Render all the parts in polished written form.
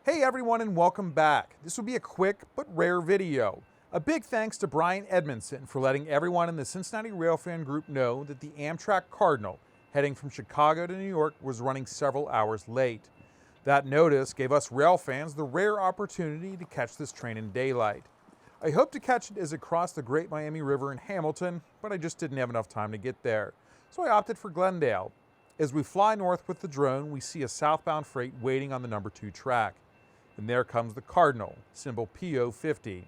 Hey everyone and welcome back. This will be a quick but rare video. A big thanks to Brian Edmondson for letting everyone in the Cincinnati Railfan group know that the Amtrak Cardinal heading from Chicago to New York was running several hours late. That notice gave us rail fans the rare opportunity to catch this train in daylight. I hoped to catch it as it crossed the Great Miami River in Hamilton, but I just didn't have enough time to get there. So I opted for Glendale. As we fly north with the drone, we see a southbound freight waiting on the number 2 track. And there comes the Cardinal, symbol PO 50.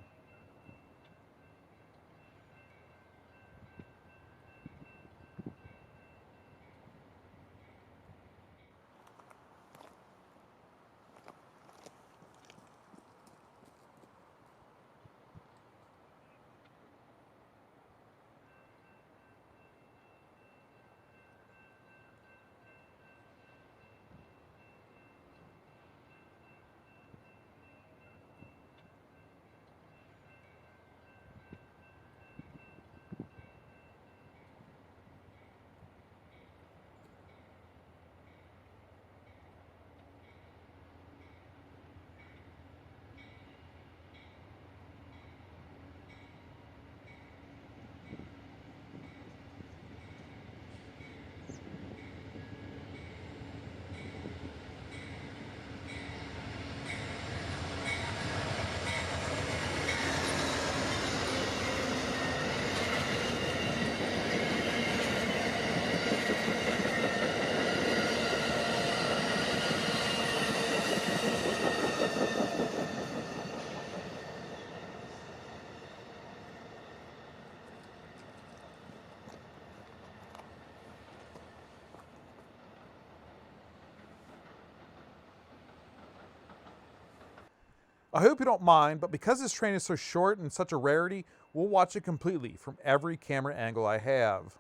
I hope you don't mind, but because this train is so short and such a rarity, we'll watch it completely from every camera angle I have.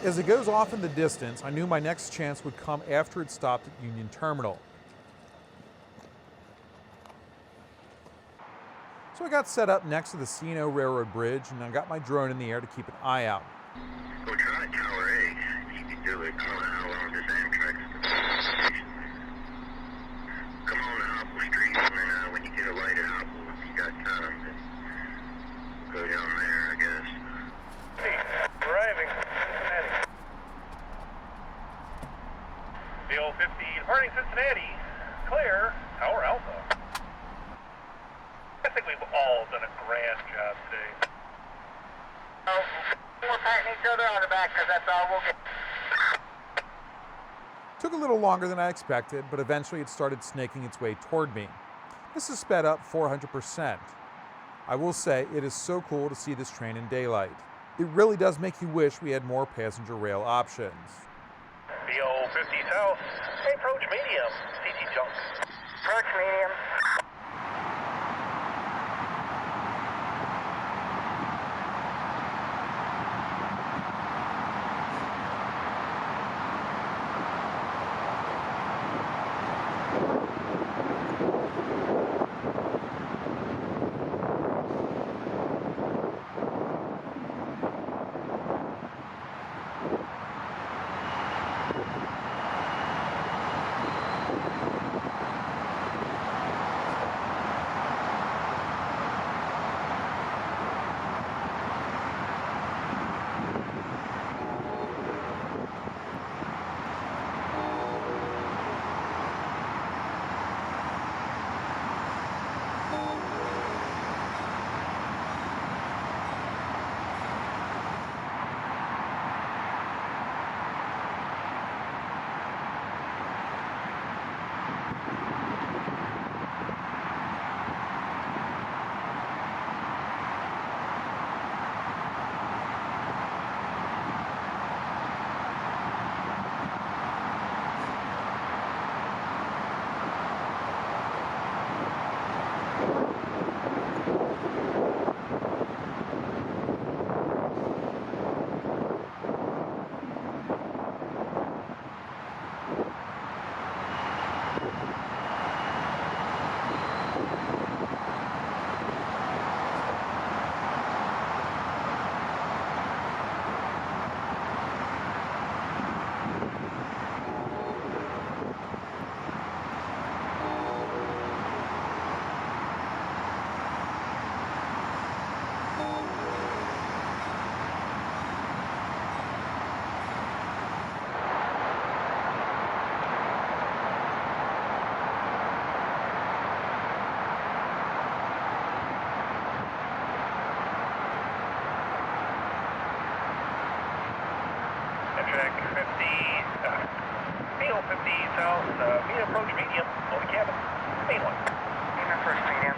As it goes off in the distance, I knew my next chance would come after it stopped at Union Terminal. So I got set up next to the C&O Railroad Bridge and I got my drone in the air to keep an eye out. We'll try Tower A. You can do it. I don't know how long this Amtrak station. Come on to Apple Street, and then when you get a light at Apple, if you got time, then go down there, I guess. Hey, arriving, Cincinnati. PO 50 departing Cincinnati. Clear, Tower Alpha. I think we've all done a grand job today. Oh, we're patting each other on the back because that's all we'll get. Took a little longer than I expected, but eventually it started snaking its way toward me. This is sped up 400%. I will say it is so cool to see this train in daylight. It really does make you wish we had more passenger rail options. PO 50 South, approach medium, CT junk. Approach medium. PO 50 south, medium approach medium, over cabin, main one. Medium approach medium.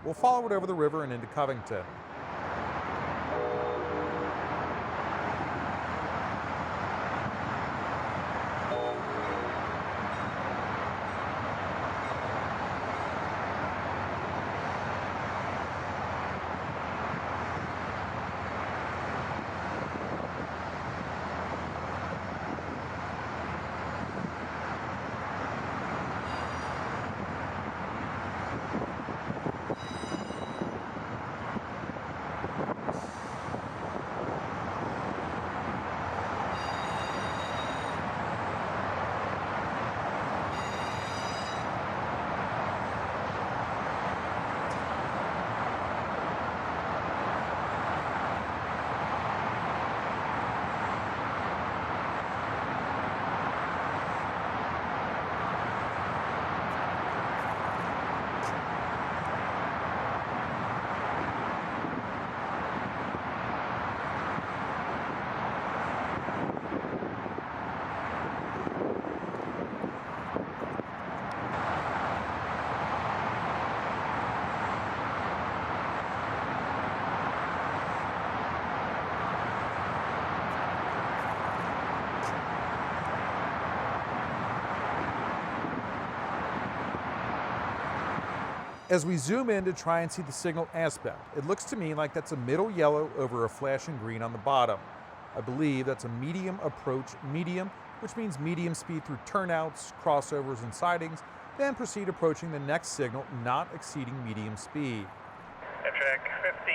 We'll follow it over the river and into Covington. As we zoom in to try and see the signal aspect, it looks to me like that's a middle yellow over a flashing green on the bottom. I believe that's a medium approach medium, which means medium speed through turnouts, crossovers, and sidings, then proceed approaching the next signal not exceeding medium speed. Amtrak 50,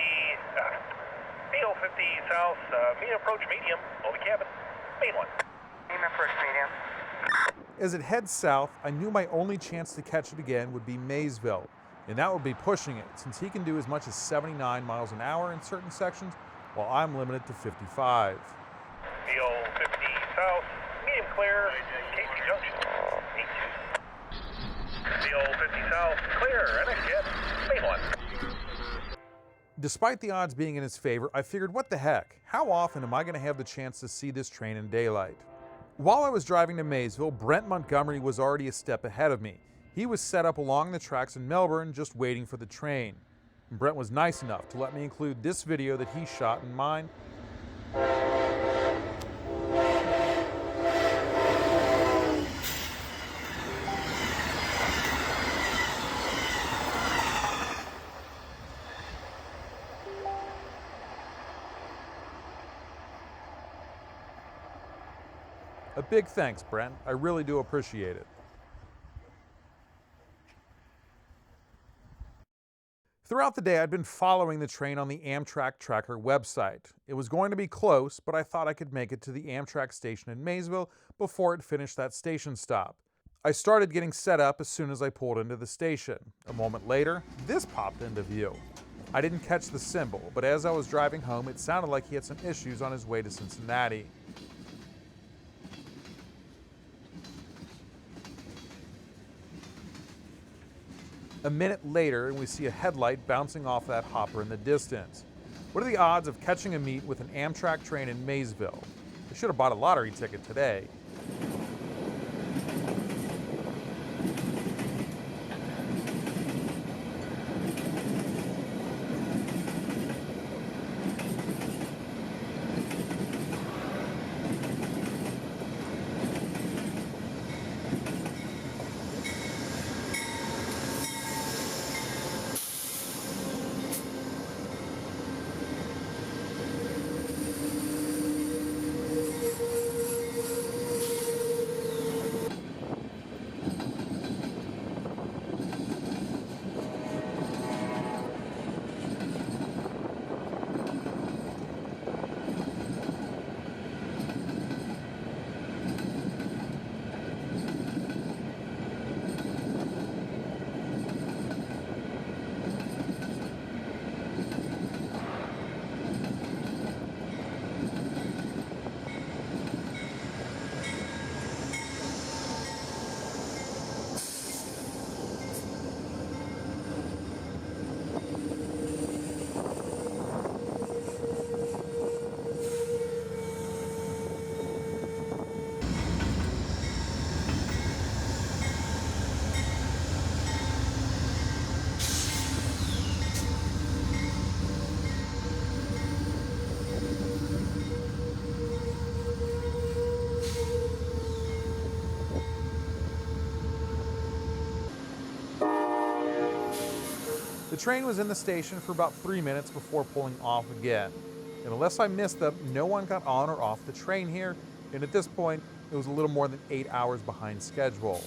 PO 50 south, medium approach medium, over cabin, main one. Medium approach medium. As it heads south, I knew my only chance to catch it again would be Maysville, and that would be pushing it, since he can do as much as 79 miles an hour in certain sections, while I'm limited to 55. PO 50 south, medium clear, Casey Junction, 82. PO 50 south, clear, next jet, main one. Despite the odds being in his favor, I figured, what the heck? How often am I going to have the chance to see this train in daylight? While I was driving to Maysville, Brent Montgomery was already a step ahead of me. He was set up along the tracks in Melbourne, just waiting for the train. And Brent was nice enough to let me include this video that he shot in mine. Big thanks, Brent. I really do appreciate it. Throughout the day, I'd been following the train on the Amtrak Tracker website. It was going to be close, but I thought I could make it to the Amtrak station in Maysville before it finished that station stop. I started getting set up as soon as I pulled into the station. A moment later, this popped into view. I didn't catch the symbol, but as I was driving home, it sounded like he had some issues on his way to Cincinnati. A minute later, and we see a headlight bouncing off that hopper in the distance. What are the odds of catching a meet with an Amtrak train in Maysville? I should have bought a lottery ticket today. The train was in the station for about 3 minutes before pulling off again. And unless I missed them, no one got on or off the train here, and at this point, it was a little more than 8 hours behind schedule.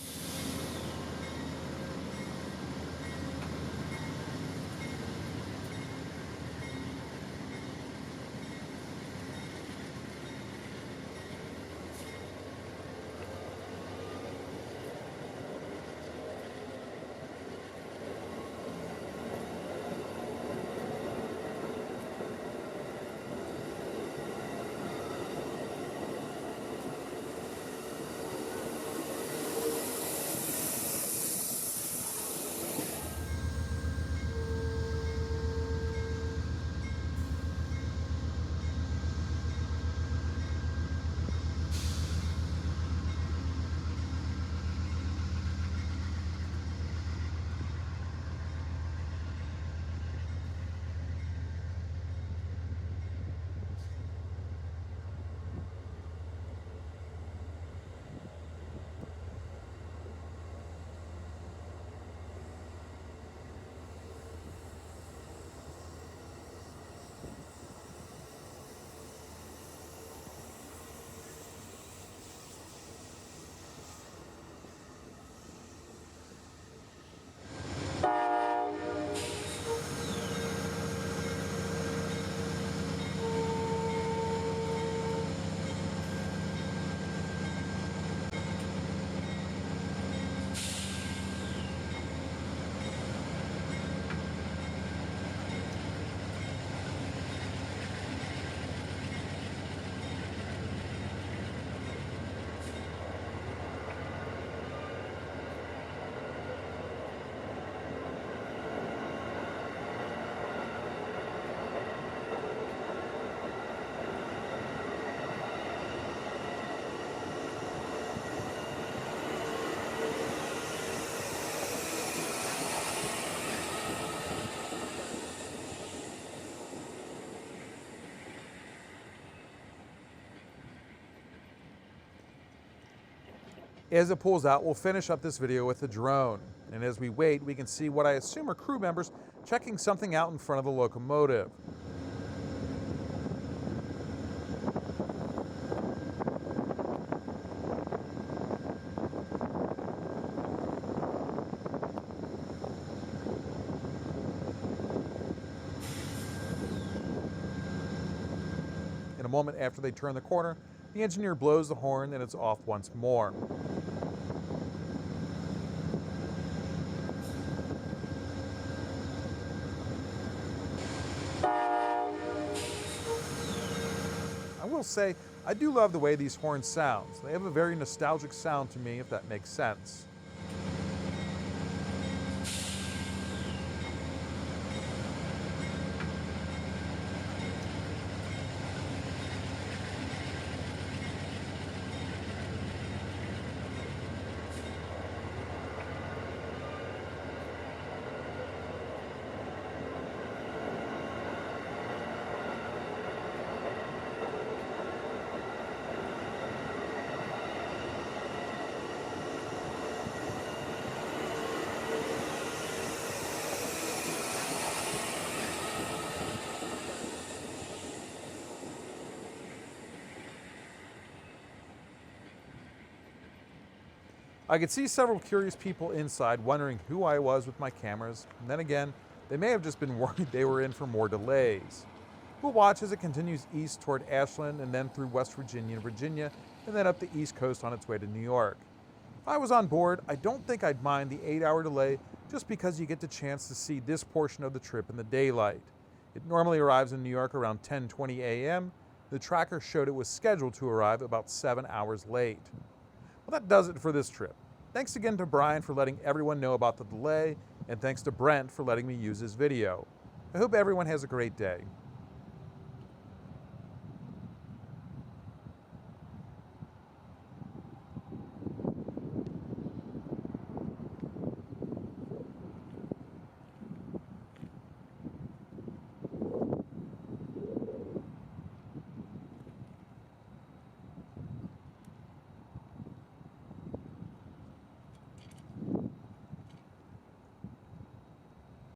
As it pulls out, we'll finish up this video with the drone. And as we wait, we can see what I assume are crew members checking something out in front of the locomotive. moment after they turn the corner, the engineer blows the horn and it's off once more. I will say, I do love the way these horns sound. They have a very nostalgic sound to me, if that makes sense. I could see several curious people inside wondering who I was with my cameras, and then again, they may have just been worried they were in for more delays. We'll watch as it continues east toward Ashland and then through West Virginia and Virginia, and then up the East Coast on its way to New York. If I was on board, I don't think I'd mind the 8-hour delay just because you get the chance to see this portion of the trip in the daylight. It normally arrives in New York around 10:20 a.m. The tracker showed it was scheduled to arrive about 7 hours late. Well, that does it for this trip. Thanks again to Brian for letting everyone know about the delay, and thanks to Brent for letting me use his video. I hope everyone has a great day.